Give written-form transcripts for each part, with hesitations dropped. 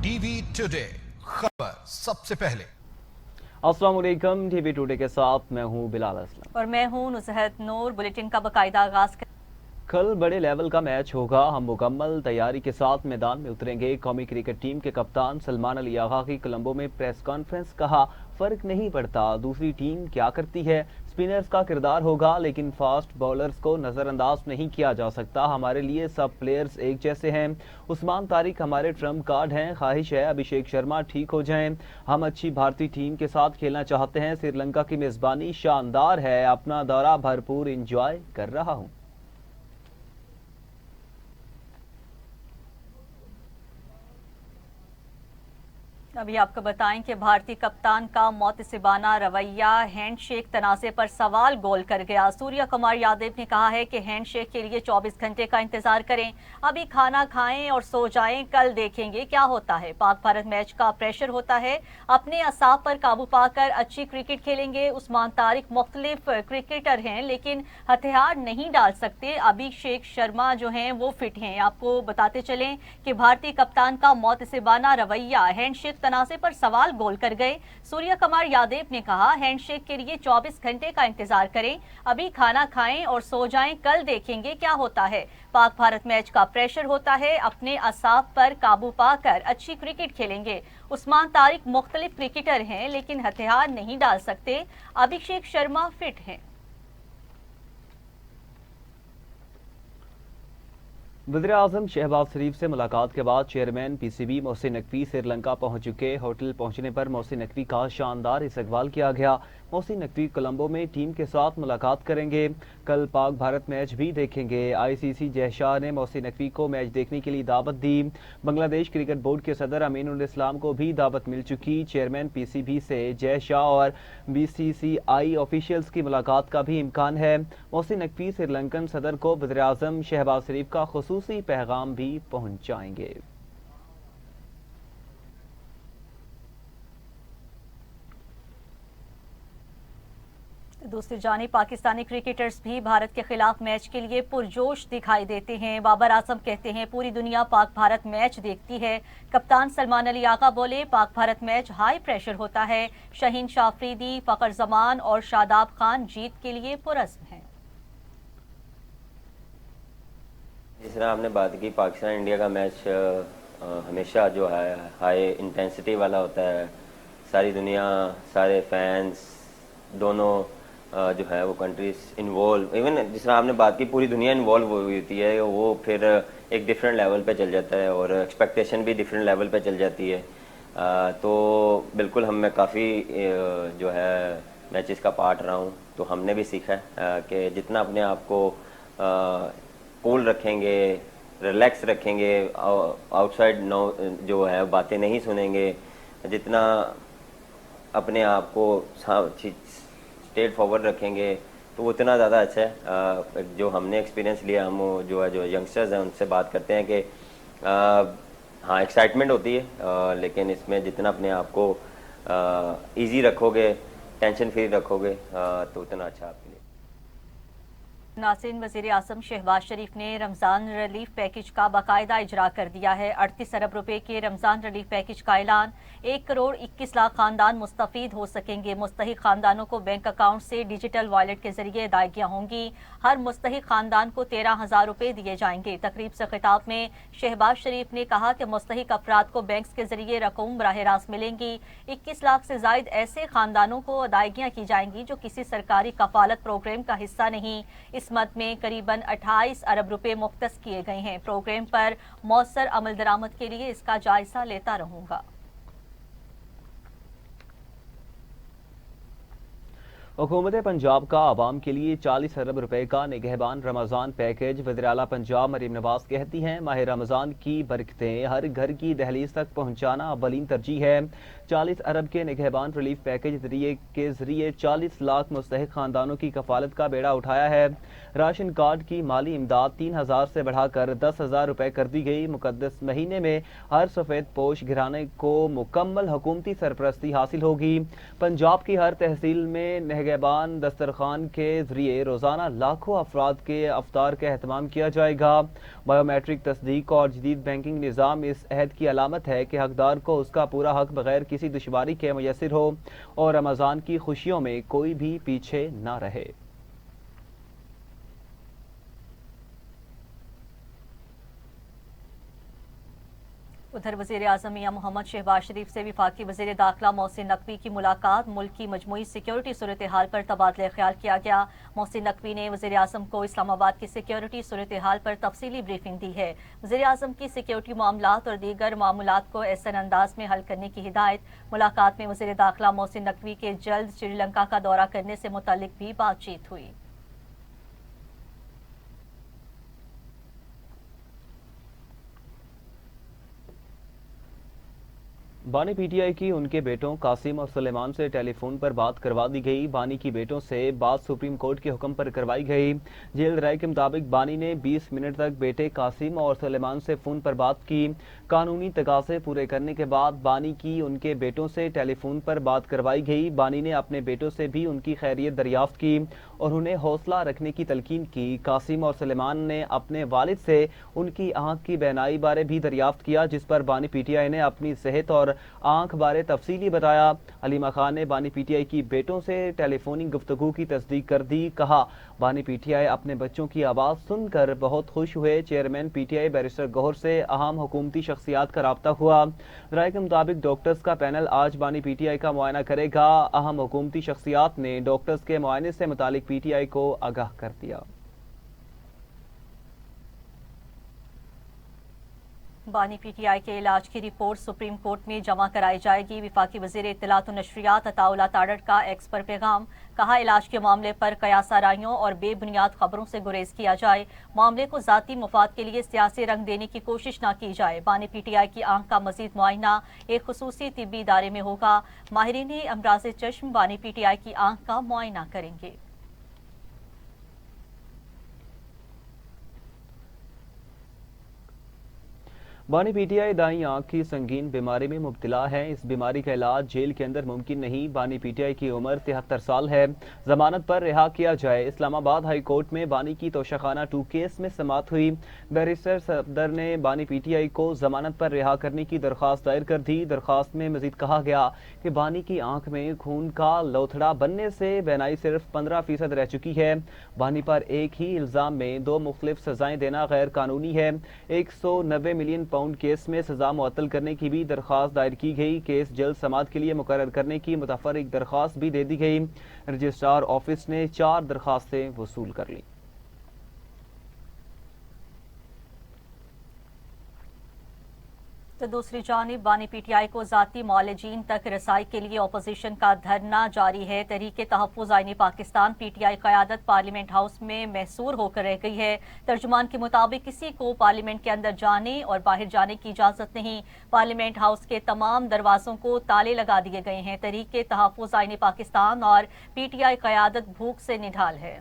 TV today, खबर सबसे पहले। अस्सलाम वालेकुम, टीवी टुडे के साथ मैं हूं बिलाल असलम और मैं हूं नुसहत नूर। बुलेटिन का बाकायदा आगाज कल बड़े लेवल का मैच होगा। हम मुकम्मल तैयारी के साथ मैदान में उतरेंगे। कौमी क्रिकेट टीम के कप्तान सलमान अली आगा की कोलंबो में प्रेस कॉन्फ्रेंस। कहा, फर्क नहीं पड़ता दूसरी टीम क्या करती है, स्पिनर्स का किरदार होगा लेकिन फास्ट बॉलर्स को नज़रअंदाज नहीं किया जा सकता। हमारे लिए सब प्लेयर्स एक जैसे हैं। उस्मान तारिक हमारे ट्रम्प कार्ड हैं। ख्वाहिश है अभिषेक शर्मा ठीक हो जाएं। हम अच्छी भारतीय टीम के साथ खेलना चाहते हैं। श्रीलंका की मेज़बानी शानदार है। अपना दौरा भरपूर इंजॉय कर रहा हूँ। अभी आपको बताएं कि भारतीय कप्तान का मौतसिबाना रवैया, हैंडशेक तनाज़े पर सवाल गोल कर गया। सूर्य कुमार यादव ने कहा है कि हैंडशेक के लिए 24 घंटे का इंतजार करें, अभी खाना खाएं और सो जाएं, कल देखेंगे क्या होता है। पाक भारत मैच का प्रेशर होता है, अपने असाब पर काबू पाकर अच्छी क्रिकेट खेलेंगे। उस्मान तारिक मुख्तलिफ क्रिकेटर हैं लेकिन हथियार नहीं डाल सकते। अभिषेक शर्मा जो हैं वो फिट हैं। आपको बताते चलें कि भारतीय कप्तान का मौतसिबाना रवैया, हैंडशेक तनाज़े पर सवाल गोल कर गए। सूर्य कुमार यादव ने कहा, हैंडशेक के लिए 24 घंटे का इंतजार करें, अभी खाना खाएं और सो जाएं, कल देखेंगे क्या होता है। पाक भारत मैच का प्रेशर होता है, अपने असाब पर काबू पाकर अच्छी क्रिकेट खेलेंगे। उस्मान तारिक मुख्तलिफ क्रिकेटर हैं लेकिन हथियार नहीं डाल सकते। अभिषेक शर्मा फिट हैं। वज़ीर-ए-आज़म शहबाज शरीफ से मुलाकात के बाद चेयरमैन पीसीबी मोहसिन नकवी श्रीलंका पहुंच चुके। होटल पहुंचने पर मोहसिन नकवी का शानदार इस्तकबाल किया गया। मोहसिन नकवी कोलंबो में टीम के साथ मुलाकात करेंगे। कल पाक भारत मैच भी देखेंगे। आईसीसी जय शाह ने मोहसिन नकवी को मैच देखने के लिए दावत दी। बांग्लादेश क्रिकेट बोर्ड के सदर अमीनुल इस्लाम को भी दावत मिल चुकी। चेयरमैन पीसीबी से जय शाह और बीसीसीआई ऑफिशियल्स की मुलाकात का भी इम्कान है। मोहसिन नकवी श्रीलंकन सदर को वज़ीर-ए-आज़म शहबाज शरीफ का खुसूसी पैगाम भी पहुंचाएंगे। दूसरी जानिब पाकिस्तानी क्रिकेटर्स भी भारत के खिलाफ मैच के लिए पुरजोश दिखाई देते हैं। बाबर आजम कहते हैं, पूरी दुनिया पाक भारत मैच देखती है। कप्तान सलमान अली आगा बोले, Pak Bharat match high pressure होता है। शहीन शाह अफरीदी, फखर जमान और शादाब खान जीत के लिए पुरज़्म हैं। जिस तरह आपने बात की, पाकिस्तान इंडिया का मैच हमेशा जो है हाई इंटेंसिटी वाला होता है। सारी दुनिया, सारे फैंस, दोनों जो है वो कंट्रीज इन्वॉल्व, इवन जिस तरह आपने बात की पूरी दुनिया इन्वॉल्व हुई होती है, वो फिर एक डिफरेंट लेवल पे चल जाता है और एक्सपेक्टेशन भी डिफरेंट लेवल पे चल जाती है। तो बिल्कुल मैं काफ़ी जो है मैचेस का पार्ट रहा हूँ, तो हमने भी सीखा है कि जितना अपने आप को कूल रखेंगे, रिलैक्स रखेंगे, आउटसाइड जो है बातें नहीं सुनेंगे, जितना अपने आप को स्ट्रेट फॉरवर्ड रखेंगे तो वो उतना ज़्यादा अच्छा है। जो हमने एक्सपीरियंस लिया, हम जो यंगस्टर्स हैं उनसे बात करते हैं कि हाँ एक्साइटमेंट होती है लेकिन इसमें जितना अपने आप को ईजी रखोगे, टेंशन फ्री रखोगे तो उतना अच्छा आपके लिए। नाज़रीन, वज़ीर-ए-आज़म शहबाज शरीफ ने रमज़ान रिलीफ पैकेज का बाकायदा इजरा कर दिया है। 38 अरब रुपए के रमज़ान रिलीफ पैकेज का ऐलान। 1 करोड़ 21 लाख खानदान मुस्तफ़ीद हो सकेंगे। मुस्तहिक खानदानों को बैंक अकाउंट से डिजिटल वॉलेट के जरिए अदायगियाँ होंगी। हर मुस्तहिक खानदान को 13,000 रुपए दिए जाएंगे। तकरीब से खिताब में शहबाज शरीफ ने कहा कि मुस्तहिक अफराद को बैंक के जरिए रकूम बराह रास्त मिलेंगी। 21 लाख से जायद ऐसे खानदानों को अदायगियाँ की जाएंगी जो किसी सरकारी कफालत प्रोग्राम का हिस्सा नहीं। इस मद में करीबन 28 अरब रुपए मुख्तस किए गए हैं। प्रोग्राम पर मौसर अमल दरामद के लिए इसका जायजा लेता रहूंगा। हुकूमत पंजाब का आवाम के लिए 40 अरब रुपए का निगहबान रमज़ान पैकेज। वज़ीर आला पंजाब मरीम नवाज कहती हैं, माह रमज़ान की बरकतें हर घर की दहलीज तक पहुँचाना अव्वलीन तरजीह है। 40 अरब के निगहबान रिलीफ पैकेज के जरिए 40 लाख मुस्तहिक खानदानों की कफालत का बेड़ा उठाया है। राशन कार्ड की माली इमदाद 3,000 से बढ़ाकर 10,000 रुपए कर दी गई। मुकद्दस महीने में हर सफ़ेद पोश घराने को मुकम्मल हुकूमती सरपरस्ती हासिल होगी। पंजाब की हर तहसील में نگہبان دسترخوان کے ذریعے روزانہ لاکھوں افراد کے افطار کا اہتمام کیا جائے گا۔ بائیو میٹرک تصدیق اور جدید بینکنگ نظام اس عہد کی علامت ہے کہ حقدار کو اس کا پورا حق بغیر کسی دشواری کے میسر ہو اور رمضان کی خوشیوں میں کوئی بھی پیچھے نہ رہے۔ ادھر وزیر اعظم میاں محمد شہباز شریف سے وفاقی وزیر داخلہ محسن نقوی کی ملاقات، ملک کی مجموعی سیکیورٹی صورتحال پر تبادلہ خیال کیا گیا۔ محسن نقوی نے وزیر اعظم کو اسلام آباد کی سیکیورٹی صورتحال پر تفصیلی بریفنگ دی ہے۔ وزیر اعظم کی سیکیورٹی معاملات اور دیگر معاملات کو احسن انداز میں حل کرنے کی ہدایت۔ ملاقات میں وزیر داخلہ محسن نقوی کے جلد سری لنکا کا دورہ کرنے سے متعلق بھی بات چیت ہوئی۔ بانی پی ٹی آئی کی ان کے بیٹوں قاسم اور سلیمان سے ٹیلی فون پر بات کروا دی گئی۔ بانی کی بیٹوں سے بات سپریم کورٹ کے حکم پر کروائی گئی۔ جیل رائے کے مطابق بانی نے 20 منٹ تک بیٹے قاسم اور سلیمان سے فون پر بات کی۔ قانونی تقاضے پورے کرنے کے بعد بانی کی ان کے بیٹوں سے ٹیلی فون پر بات کروائی گئی۔ بانی نے اپنے بیٹوں سے بھی ان کی خیریت دریافت کی اور انہیں حوصلہ رکھنے کی تلقین کی۔ قاسم اور سلیمان نے اپنے والد سے ان کی آنکھ کی بینائی بارے بھی دریافت کیا، جس پر بانی پی ٹی آئی نے اپنی صحت اور آنکھ بارے تفصیلی بتایا۔ علیمہ خان نے بانی پی ٹی آئی کی بیٹوں سے ٹیلی فونک گفتگو کی تصدیق کر دی۔ کہا، بانی پی ٹی آئی اپنے بچوں کی آواز سن کر بہت خوش ہوئے۔ Chairman P T I barrister Gohar سے اہم حکومتی شخصیات کا رابطہ ہوا۔ رائے کے مطابق ڈاکٹرز کا پینل آج بانی پی ٹی آئی کا معائنہ کرے گا۔ اہم حکومتی شخصیات نے ڈاکٹرز کے معائنے سے متعلق پی ٹی آئی کو آگاہ کر دیا۔ بانی پی ٹی آئی کے علاج کی رپورٹ سپریم کورٹ میں جمع کرائی جائے گی۔ وفاقی وزیر اطلاعات و نشریات عطاءاللہ تارڑ کا ایکس پر پیغام، کہا علاج کے معاملے پر قیاس آرائیوں اور بے بنیاد خبروں سے گریز کیا جائے، معاملے کو ذاتی مفاد کے لیے سیاسی رنگ دینے کی کوشش نہ کی جائے۔ بانی پی ٹی آئی کی آنکھ کا مزید معائنہ ایک خصوصی طبی ادارے میں ہوگا۔ ماہرین امراض چشم بانی پی ٹی آئی کی آنکھ کا معائنہ کریں گے۔ بانی پی ٹی آئی دائیں آنکھ کی سنگین بیماری میں مبتلا ہے۔ اس بیماری کا علاج جیل کے اندر ممکن نہیں۔ بانی پی ٹی آئی کی عمر 73 سال ہے۔ ضمانت پر رہا کیا جائے۔ اسلام آباد ہائی کورٹ میں بانی کی توشیخانہ 2 کیس میں سماعت ہوئی۔ بیرسٹر صفدر نے بانی پی ٹی آئی کو ضمانت پر رہا کرنے کی درخواست دائر کر دی۔ درخواست میں مزید کہا گیا کہ بانی کی آنکھ میں خون کا لوتھڑا بننے سے بینائی صرف 15% رہ چکی ہے۔ بانی پر ایک ہی الزام میں 2 مختلف سزائیں دینا غیر قانونی ہے۔ 190 ملین پاؤنڈ کیس میں سزا معطل کرنے کی بھی درخواست دائر کی گئی۔ کیس جلد سماعت کے لیے مقرر کرنے کی متفرق درخواست بھی دے دی گئی۔ رجسٹرار آفس نے 4 درخواستیں وصول کر لیں۔ تو دوسری جانب بانی پی ٹی آئی کو ذاتی معالجین تک رسائی کے لیے اپوزیشن کا دھرنا جاری ہے۔ تحریک تحفظ آئین پاکستان پی ٹی آئی قیادت پارلیمنٹ ہاؤس میں محصور ہو کر رہ گئی ہے۔ ترجمان کے مطابق کسی کو پارلیمنٹ کے اندر جانے اور باہر جانے کی اجازت نہیں۔ پارلیمنٹ ہاؤس کے تمام دروازوں کو تالے لگا دیے گئے ہیں۔ تحریک تحفظ آئین پاکستان اور پی ٹی آئی قیادت بھوک سے نڈھال ہے۔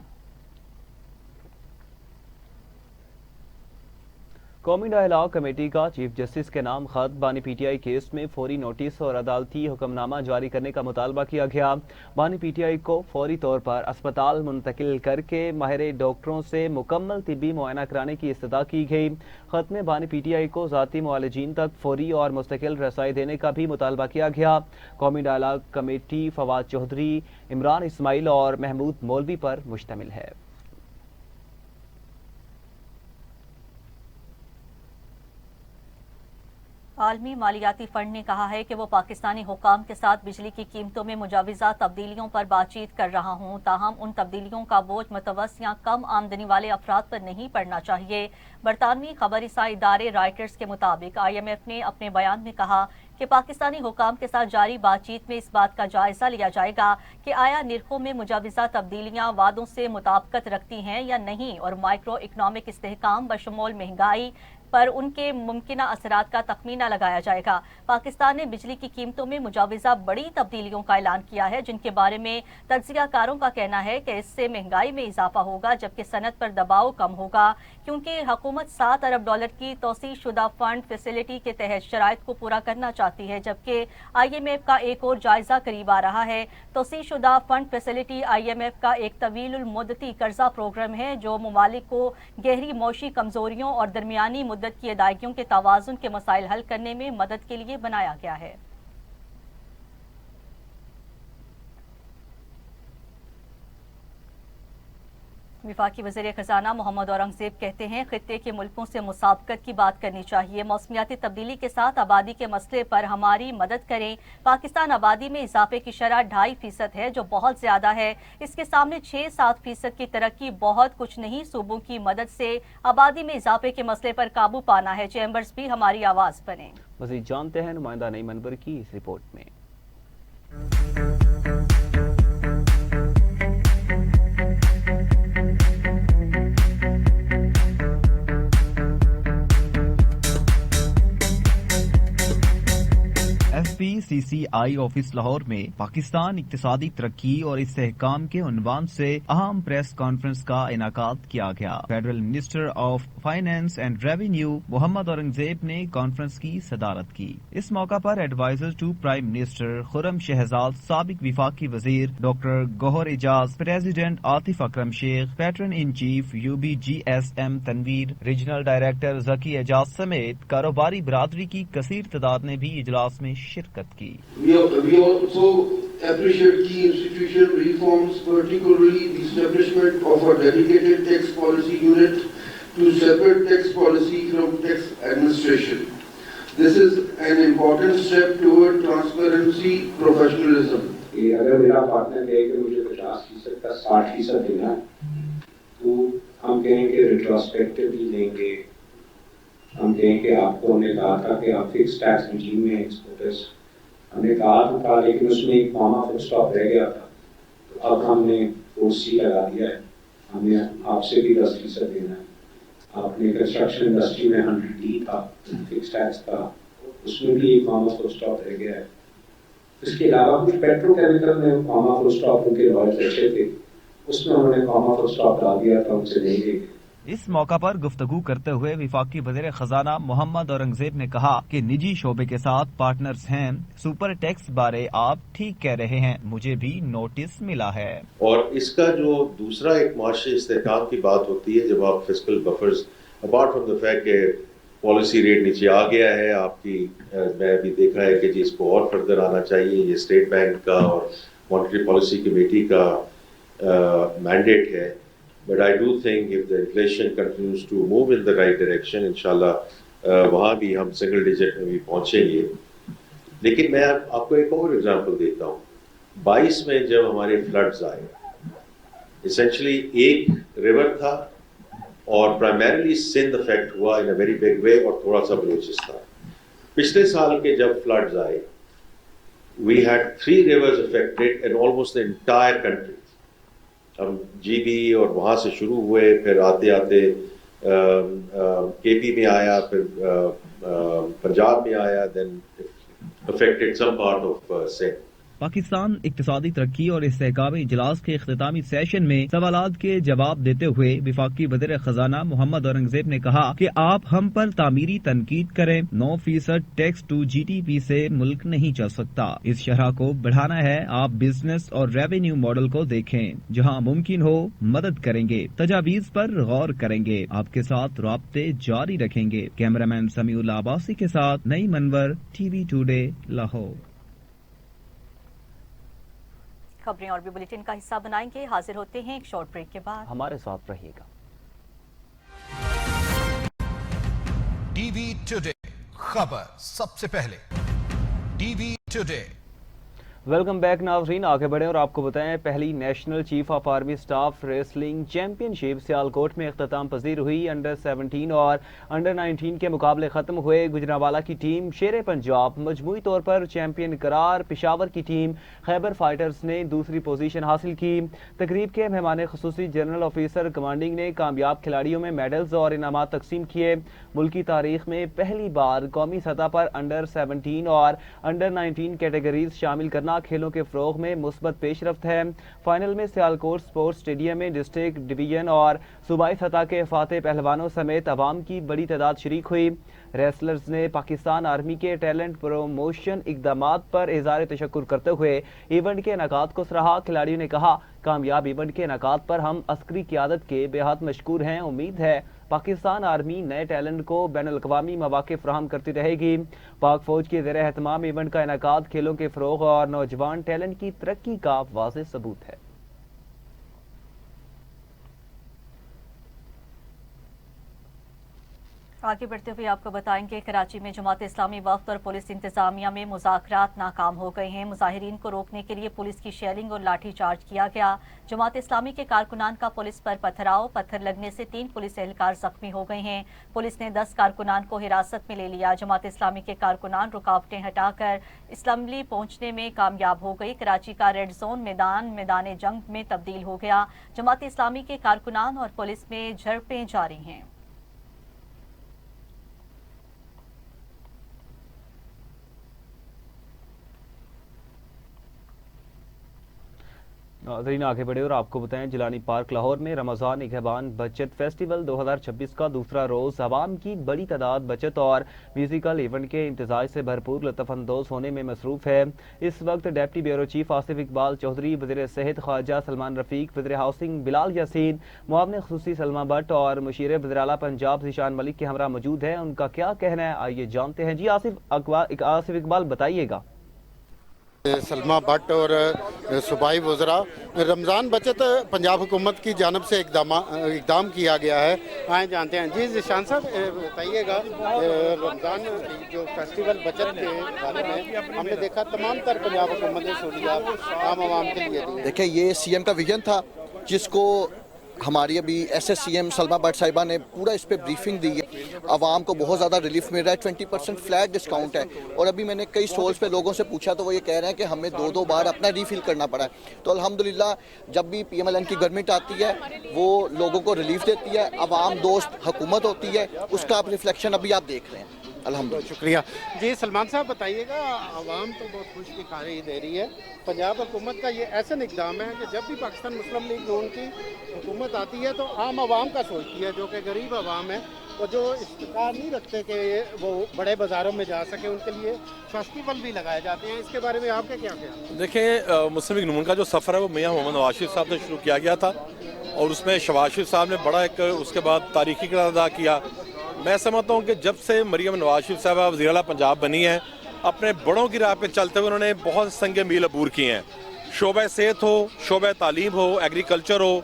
قومی ڈائیلاگ کمیٹی کا چیف جسٹس کے نام خط بانی پی ٹی آئی کیس میں فوری نوٹس اور عدالتی حکم نامہ جاری کرنے کا مطالبہ کیا گیا۔ بانی پی ٹی آئی کو فوری طور پر اسپتال منتقل کر کے ماہر ڈاکٹروں سے مکمل طبی معائنہ کرانے کی استدعا کی گئی۔ خط میں بانی پی ٹی آئی کو ذاتی معالجین تک فوری اور مستقل رسائی دینے کا بھی مطالبہ کیا گیا۔ قومی ڈائیلاگ کمیٹی فواد چودھری، عمران اسماعیل اور محمود مولوی پر مشتمل ہے۔ عالمی مالیاتی فنڈ نے کہا ہے کہ وہ پاکستانی حکام کے ساتھ بجلی کی قیمتوں میں مجوزہ تبدیلیوں پر بات چیت کر رہا ہوں، تاہم ان تبدیلیوں کا بوجھ متوسط یا کم آمدنی والے افراد پر نہیں پڑنا چاہیے۔ برطانوی خبر رساں ادارے رائٹرز کے مطابق آئی ایم ایف نے اپنے بیان میں کہا کہ پاکستانی حکام کے ساتھ جاری بات چیت میں اس بات کا جائزہ لیا جائے گا کہ آیا نرخوں میں مجوزہ تبدیلیاں وعدوں سے مطابقت رکھتی ہیں یا نہیں، اور مائکرو اکنامک استحکام بشمول مہنگائی، पर उनके मुमकिन असरात का तखमीना लगाया जाएगा। पाकिस्तान ने बिजली की कीमतों में मुजाविजा बड़ी तब्दीलियों का ऐलान किया है, जिनके बारे में तज्जियाकारों का कहना है कि इससे महंगाई में इजाफा होगा, जबकि सनत पर दबाव कम होगा, क्योंकि हुकूमत $7 अरब की तौसीह शुदा फंड फैसिलिटी के तहत शराइत को पूरा करना चाहती है, जबकि IMF का एक और जायजा करीब आ रहा है। तौसीह शुदा फंड फैसिलिटी IMF का एक तवील मुद्दती कर्जा प्रोग्राम है जो ममालिक को गहरी मौशी कमजोरियों और दरमियानी मुद्दत की अदायगियों के तवाज़ुन के मसाइल हल करने में मदद के लिए बनाया गया है। वफाकी वज़ीर ख़ज़ाना मोहम्मद औरंगज़ेब कहते हैं खित्ते के मुल्कों से मुसाबकत की बात करनी चाहिए। मौसमियाती तब्दीली के साथ आबादी के मसले पर हमारी मदद करें। पाकिस्तान आबादी में इजाफे की शरह 2.5% है, जो बहुत ज़्यादा है। इसके सामने 6-7% की तरक्की बहुत कुछ नहीं। सूबों की मदद से आबादी में इजाफे के मसले पर काबू पाना है। चैम्बर्स भी हमारी आवाज़ बने। मज़ीद जानते हैं नुमाइंदा नईम अनवर की इस रिपोर्ट में। FPCCI ऑफिस लाहौर में पाकिस्तान इक्तिसादी तरक्की और इस्तेहकाम के उन्वान से अहम प्रेस कॉन्फ्रेंस का इनाकाद किया गया। Federal minister of finance and revenue Mohammad Aurangzeb ने कॉन्फ्रेंस की सदारत की। इस मौका पर adviser to prime minister Khurram Shahzad, साबिक विफाकी वजीर doctor Gohar Ejaz, president Atif Akram Sheikh, patron in chief UBGSM Tanveer, regional director Zaki Ejaz समेत कारोबारी बरादरी की कसीर तादाद ने भी इजलास में शिरकत की। We also appreciate key institutional reforms, particularly the establishment of a dedicated tax policy unit to separate tax policy from tax administration. This is an important step toward transparency, professionalism. अगर मेरा पार्टनर कहे कि मुझे 50% का 60% देना है, तो हम कहेंगे रिट्रोस्पेक्टिवली देंगे। हम कहेंगे आपको हमने कहा था कि आप फिक्स टैक्स रिजीम में एक्सपोर्टर्स, हमने कहा था लेकिन उसमें एक कॉमा फुल स्टॉप रह गया था, तो अब हमने 4C लगा दिया है। हमने आपसे भी 10% देना है। आपने कंस्ट्रक्शन इंडस्ट्री में 100D था फिक्स टैक्स था, उसमें भी एक कॉमा फुल स्टॉप रह गया है। इसके अलावा कुछ पेट्रोकेमिकल में कॉमा फुल स्टॉप उनके रॉयल्स अच्छे थे, उसमें उन्होंने कॉमा फुल स्टॉप डाल दिया था, उनसे नहीं लेंगे। इस मौका पर गुफ्तगू करते हुए विफाकी वज़ीर ख़ज़ाना मोहम्मद औरंगज़ेब ने कहा कि निजी शोबे के साथ पार्टनर्स हैं। सुपर टैक्स बारे आप ठीक कह रहे हैं, मुझे भी नोटिस मिला है। और इसका जो दूसरा एक माशी इस्तेहकाम की बात होती है, जब आप fiscal buffers apart from the fact के पॉलिसी रेट नीचे आ गया है आपकी, मैं भी देखा है कि जी इसको और फर्दर आना चाहिए। ये स्टेट बैंक का और मॉनेटरी पॉलिसी कमेटी का मैंडेट है। But I do think if the inflation continues to move in the right direction, इंशाल्लाह वहाँ भी हम सिंगल डिजिट में भी पहुँचेंगे। लेकिन मैं आपको एक और एग्जांपल देता हूँ। 22 में जब हमारे फ्लड्स आए, essentially एक रिवर था और प्राइमरीली सिंध अफेक्ट हुआ इन अ वेरी बिग वे और थोड़ा सा बलूचिस्तान। पिछले साल के जब फ्लड्स आए, we had 3 rivers affected and almost the entire country. हम GB और वहाँ से शुरू हुए, फिर आते आते KP में आया, फिर पंजाब में आया, then affected some part of Sindh. Pakistan इक्तिसादी तरक्की और इस्तेहकाम इजलास के इख्तितामी सेशन में सवालात के जवाब देते हुए विफाकी वज़ीर ख़ज़ाना मोहम्मद औरंगज़ेब ने कहा कि आप हम पर तामीरी तनकीद करें। 9% टैक्स टू GDP से मुल्क नहीं चल सकता। इस शरह को बढ़ाना है। आप बिजनेस और रेवेन्यू मॉडल को देखें, जहां मुमकिन हो मदद करेंगे, तजावीज़ पर गौर करेंगे, आपके साथ राब्ते जारी रखेंगे। कैमरामैन समीउल आबासी के साथ नईम अनवर, TV टुडे, लाहौर। खबरें और भी बुलेटिन का हिस्सा बनाएंगे। हाजिर होते हैं एक शॉर्ट ब्रेक के बाद। हमारे साथ रहिएगा। TV टुडे, खबर सबसे पहले। TV today. वेलकम बैक नाज़रीन, आगे बढ़ें और आपको बताएं पहली national chief of army staff wrestling championship Sialkot में इख्तिताम पजीर हुई। अंडर 17 और अंडर 19 के मुकाबले ख़त्म हुए। गुजरांवाला की टीम शेर पंजाब मजमूई तौर पर चैंपियन करार, पेशावर की टीम खैबर फाइटर्स ने दूसरी पोजीशन हासिल की। तकरीब के मेहमान खुसूसी जनरल ऑफिसर कमांडिंग ने कामयाब खिलाड़ियों में मेडल्स और इनामात तकसीम किए। मुल्की तारीख में पहली बार कौमी सतह पर अंडर 17 और अंडर 19 कैटेगरीज शामिल करना खेलों के फ़रोग़ में मुस्बत पेशरफ्त है। फाइनल में सियालकोट स्पोर्ट्स स्टेडियम में डिस्ट्रिक्ट, डिवीजन और सूबाई सतह के फाते पहलवानों समेत अवाम की बड़ी तादाद शरीक हुई। रेसलर्स ने पाकिस्तान आर्मी के टैलेंट प्रमोशन इक़दामात पर इज़हार तशक्कुर करते हुए इवेंट के इनेकाद को सराहा। खिलाड़ियों ने कहा, कामयाब इवेंट के इनेकाद पर हम अस्करी क़यादत के बेहद मशकूर हैं। उम्मीद है पाकिस्तान आर्मी नए टैलेंट को बैनुल-अक़वामी मौक़े फराहम करती रहेगी। पाक फौज के ज़ेर एहतमाम इवेंट का इनेकाद खेलों के फ़रोग़ और नौजवान टैलेंट की तरक्की का वाज़ेह सबूत है। आगे बढ़ते हुए आपको बताएंगे कराची में जमात इस्लामी वफ्द और पुलिस इंतजामिया में मुज़ाकरात नाकाम हो गए हैं। मुजाहिरीन को रोकने के लिए पुलिस की शेलिंग और लाठी चार्ज किया गया। जमात इस्लामी के कारकुनान का पुलिस पर पत्थर लगने से 3 पुलिस एहलकार जख्मी हो गए हैं। पुलिस ने 10 कारकुनान को हिरासत में ले लिया। जमात इस्लामी के कारकुनान रुकावटें हटाकर इस्लामली पहुंचने में कामयाब हो गई। कराची का रेड जोन मैदान जंग में तब्दील हो गया। जमात इस्लामी के कारकुनान और पुलिस में झड़पें जारी हैं। नाज़रीन आगे बढ़े और आपको बताएं जिलानी पार्क लाहौर में रमज़ान निगहबान बचत फेस्टिवल 2026 का दूसरा रोज़ अवाम की बड़ी तादाद बचत और म्यूजिकल इवेंट के इंतजाज से भरपूर लुत्फ़ अंदोज़ होने में मसरूफ़ है। इस वक्त deputy bureau chief Asif Iqbal Chaudhry, वज़ीर सेहत ख्वाजा सलमान रफ़ीक, वज़ीर हाउसिंग बिलाल यासीन, मुआविन ख़ुसूसी सलमा भट्ट और मुशीर वज़ीर आला पंजाब ज़ीशान मलिक के हमरा मौजूद है। उनका क्या कहना है, आइए जानते हैं। जी आसिफ इकबाल बताइएगा। सलमा भट्ट और सूबाई वज़रा, रमज़ान बचत पंजाब हुकूमत की जानब से इक़दाम किया गया है, आए जानते हैं। जी ज़ीशान साहब बताइएगा, रमज़ान जो फेस्टिवल बचत के बारे में हमने देखा तमाम तर पंजाब हुकूमत ने सहूलियात आम आवाम के लिए दी। देखिए, ये सीएम का विजन था जिसको हमारी अभी SSCM सलमा भट्ट साहिबा ने पूरा इस पर ब्रीफिंग दी है। आवाम को बहुत ज़्यादा रिलीफ मिल रहा है, 20% फ्लैट डिस्काउंट है। और अभी मैंने कई स्टॉल्स पे लोगों से पूछा तो वो ये कह रहे हैं कि हमें 2-2 बार अपना रीफिल करना पड़ा है। तो अल्हम्दुलिल्लाह जब भी PMLN की गवर्नमेंट आती है वो लोगों को रिलीफ देती है, आवाम दोस्त हुकूमत होती है, उसका आप रिफ्लेक्शन अभी आप देख रहे हैं। अल्हम्दुलिल्लाह, शुक्रिया। जी सलमान साहब बताइएगा, आवाम तो बहुत खुश की खारी दे रही है। पंजाब हुकूमत का ये ऐसा इक़दाम है कि जब भी पाकिस्तान मुस्लिम लीग नून की हुकूमत आती है तो आम आवाम का सोचती है, जो कि गरीब आवाम है और जो इख्तियार नहीं रखते कि वो बड़े बाज़ारों में जा सके, उनके लिए फेस्टिवल भी लगाए जाते हैं। इसके बारे में आपके क्या ख्याल? देखिए, मुस्लिम लीग नून का जो सफ़र है वो मियां मोहम्मद नवाज शरीफ साहब से शुरू किया गया था और उसमें शहबाज शरीफ साहब ने बड़ा एक उसके बाद तारीखी किरदार अदा किया। मैं समझता हूँ कि जब से मरियम नवाज शरीफ साहब वज़ीर आला पंजाब बनी है, अपने बड़ों की राह पे चलते हुए उन्होंने बहुत संगे मील अबूर किए हैं। शोबे सेहत हो, शोबे तालीम हो, एग्रीकल्चर हो,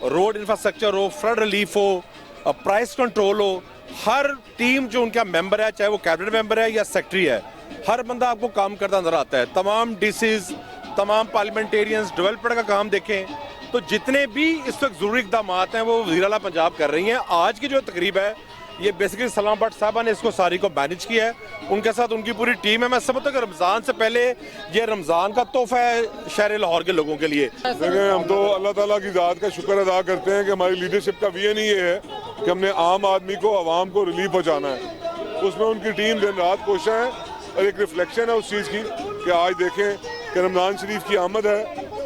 रोड इंफ्रास्ट्रक्चर हो, फ्लड रिलीफ हो, प्राइस कंट्रोल हो, हर टीम जो उनका मेंबर है, चाहे वो कैबिनेट मेंबर है या सेक्रेटरी है, हर बंदा आपको काम करता नजर आता है। तमाम डीसीज, तमाम पार्लियामेंटेरियंस, डेवलपमेंट का काम देखें तो जितने भी इस वक्त ज़रूरी इक़दाम हैं वो वज़ीर आला पंजाब कर रही हैं। आज की जो तकरीब है ये बेसिकली सलमा भट्ट साहबा ने इसको सारी को मैनेज किया है, उनके साथ उनकी पूरी टीम है। मैं समझता हूँ कि रमज़ान से पहले ये रमज़ान का तोहफा है शहर लाहौर के लोगों के लिए। देखें, हम तो अल्लाह ताला की ज़ात का शुक्र अदा करते हैं कि हमारी लीडरशिप का विजन ही ये है कि हमने आम आदमी को, आवाम को रिलीफ पहुँचाना है। उसमें उनकी टीम दिन रात कोशिश है और एक रिफ्लेक्शन है उस चीज़ की कि आज देखें कि रमज़ान शरीफ की आमद है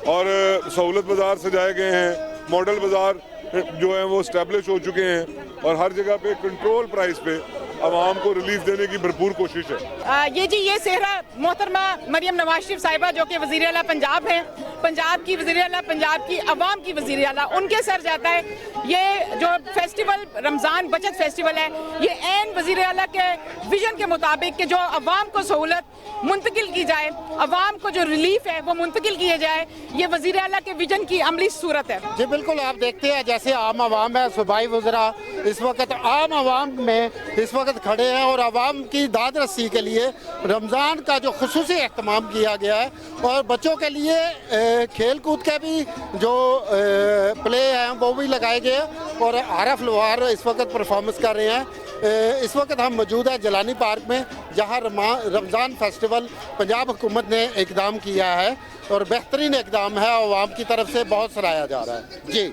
और सहूलत बाज़ार सजाए गए हैं, मॉडल बाज़ार जो है वो स्टैब्लिश हो चुके हैं और हर जगह पे कंट्रोल प्राइस पे आवाम को रिलीफ देने की भरपूर कोशिश है। ये सेहरा मोहतरमा मरियम नवाज शरीफ साहिबा जो कि वज़ीर आला पंजाब हैं, पंजाब की वज़ीर आला, पंजाब की आवाम की वज़ीर आला, उनके सर जाता है। ये जो फेस्टिवल रमज़ान बचत फेस्टिवल है, ये ऐन वज़ीर आला के विजन के मुताबिक कि जो आवाम को सहूलत मुंतकिल की जाए, आवाम को जो रिलीफ है वो मुंतकिल किया जाए, ये वज़ीर आला के विजन की अमली सूरत है। जी बिल्कुल, आप देखते हैं जैसे आम आवाम है, सूबाई वज़रा इस वक्त आम आवाम में इस वक्त खड़े हैं और आवाम की दाद रसी के लिए रमज़ान का जो खुसूसी एहतमाम किया गया है और बच्चों के लिए खेल कूद के भी जो प्ले हैं वो भी लगाए गए हैं और आरफ लोहार इस वक्त परफॉर्मेंस कर रहे हैं। इस वक्त हम मौजूद हैं जलानी पार्क में, जहां रमज़ान फेस्टिवल पंजाब हुकूमत ने इक़दाम किया है और बेहतरीन इक़दाम है, आवाम की तरफ से बहुत सराहा जा रहा है। जी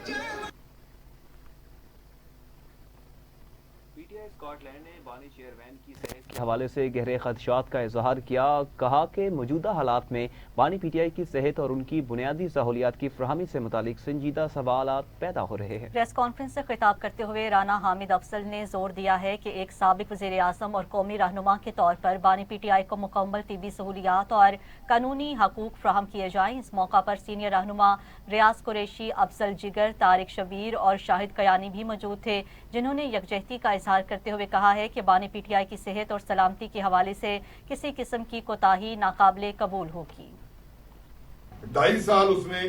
पीटीआई स्कॉटलैंड ने बानी चेयरमैन की सेहत के हवाले से गहरे खदशात का इजहार किया। कहा कि मौजूदा हालात में बानी पीटीआई की सेहत और उनकी बुनियादी सहूलियात की फराहमी से मुतालिक संजीदा सवालात पैदा हो रहे हैं। प्रेस कॉन्फ्रेंस से खिताब करते हुए राना हामिद अफजल ने जोर दिया है कि एक साबिक वज़ीर आज़म और कौमी रहनुमा के तौर पर बानी पीटीआई को मुकम्मल तिबी सहूलियात और कानूनी हकूक फराहम किए जाएं। इस मौका पर सीनियर रहनुमा रियाज कुरैशी, अफजल जिगर, तारिक शबीर और शाहिद कयानी भी मौजूद थे, जिन्होंने यकजहती का इजहार करते हुए कहा है कि बानी पीटीआई की सेहत और सलामती के हवाले से किसी किस्म की कोताही नाकाबिले कबूल होगी। 2.5 साल उसने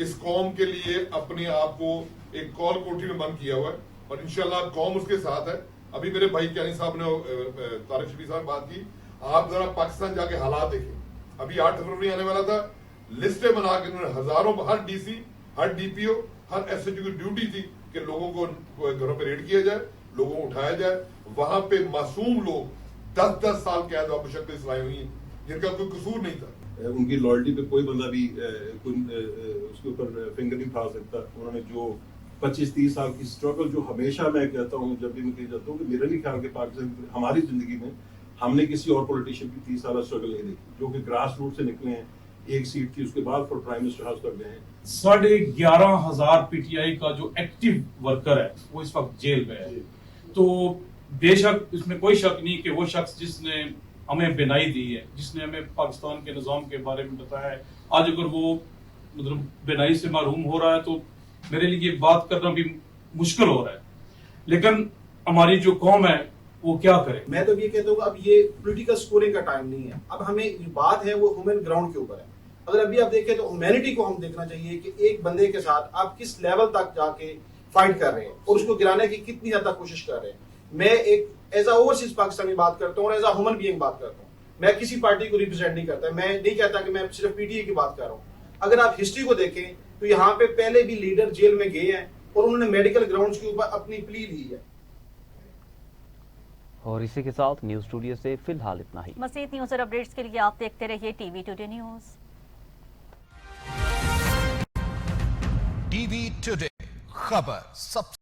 इस कौम के लिए अपने आप को एक कौल कोठी में बंद किया हुआ है और इंशाल्लाह कौम उसके साथ है। अभी मेरे भाई क्यानी साहब ने तारिक शबीर साहब बात की, आप जरा पाकिस्तान जाके हालात देखें। अभी 8 फरवरी आने वाला था, लिस्टें बना के उन्होंने हजारों, हर डीसी, हर डीपीओ, हर एसएचओ की ड्यूटी थी कि लोगों को घरों पे रेड किया जाए, लोगों को उठाया जाए। वहां पे मासूम लोग 10-10 साल कैद मुशक्कल इस्लामी हुई हैं जिनका कोई कसूर नहीं था। उनकी लॉयल्टी पे कोई बंदा भी उसके ऊपर फिंगर नहीं उठा सकता। उन्होंने जो 25-30 साल की स्ट्रगल, जो हमेशा मैं कहता हूँ, जब भी मैं कह जाता हूँ कि मेरा नहीं ख्याल कि पाकिस्तान हमारी जिंदगी में हमने किसी और पॉलिटिशियन की 30 साल स्ट्रगल नहीं देखी, जो कि ग्रास रूट से निकले हैं। एक सीट थी, उसके बाद फिर प्राइम मिनिस्टर हाउस तक गए हैं। 11,500 पीटीआई का जो एक्टिव वर्कर है वो इस वक्त जेल में है। तो बेशक इसमें कोई शक नहीं कि वो शख्स जिसने हमें बिनाई दी है, जिसने हमें पाकिस्तान के निज़ाम के बारे में बताया है, आज अगर वो मतलब बिनाई से महरूम हो रहा है तो मेरे लिए बात करना भी मुश्किल हो रहा है। लेकिन हमारी जो कौम है वो क्या करे। मैं तो ये कहता हूँ अब ये पॉलिटिकल स्कोरिंग का टाइम नहीं है। अब हमें ये बात है वो ह्यूमन ग्राउंड के ऊपर है। अगर अभी आप देखें तो ह्यूमैनिटी को हम देखना चाहिए कि एक बंदे के साथ आप किस लेवल तक जाके फाइट कर रहे हैं और उसको गिराने की कितनी हद तक कोशिश कर रहे हैं। मैं एक एज अ ओवरसीज पाकिस्तानी बात करता हूँ और एज अ ह्यूमन बीइंग बात करता हूँ। मैं किसी पार्टी को रिप्रेजेंट नहीं करता। मैं नहीं कहता कि मैं सिर्फ पीटीआई की बात कर रहा हूँ। अगर आप हिस्ट्री को देखें तो यहाँ पे पहले भी लीडर जेल में गए हैं और उन्होंने मेडिकल ग्राउंड्स के ऊपर अपनी प्ली ली है। और इसी के साथ न्यूज स्टूडियो से फिलहाल इतना ही। मज़ीद न्यूज़ और अपडेट्स के लिए आप देखते रहिए TV today news. TV today, खबर सबसे